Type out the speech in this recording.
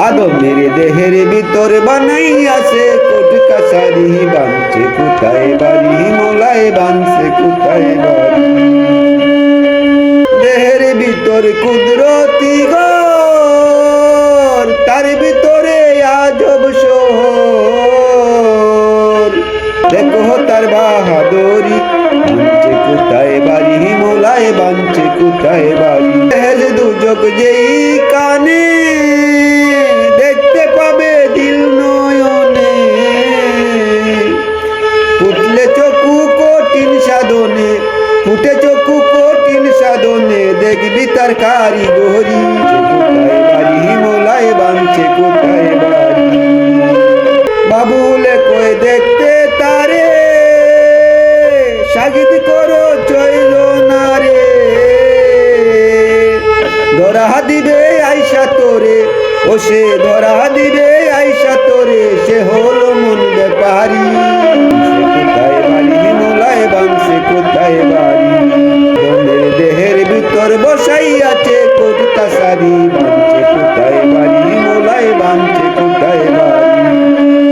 আদমের দেহের ভিতর বানাইয়াছে কোট কাছারি, বানছে কোথায় বাড়ি মোলায়, বানছে কোথায় বাড়ি। দেহের ভিতর কুদরতি ঘর, তার ভিতরে আজব শহর। দেখো তার বাহাদুরি, বানছে কোথায় বাড়ি মোলায়, বানছে কোথায় বাড়ি। হেজ দুজক যেই কানে দেখতে পাবে দিল নয়নে, ফুটলে চকু কঠিন সাধনে, ফুটে চকু কঠিন সাধনে, দেখবি তার কারিগরি। কোথায় বাড়ি মোলায়, বানছে কোথায় বাড়ি। বাবুলে কই দেখতে তারে, সাগিদ করো চইল না রে। ধরা দিবে আইসা তোরে, ও সে ধরা দিবে আইসা তোরে, সে হলো মন ব্যাপারী। কোথায় বাড়ি মোলায়, বানছে কোথায় বাড়ি। আদমের দেহের ভিতর বসাই আছে কোট কাছারি, বানছে কোথায় বাড়ি মোলায়, বানছে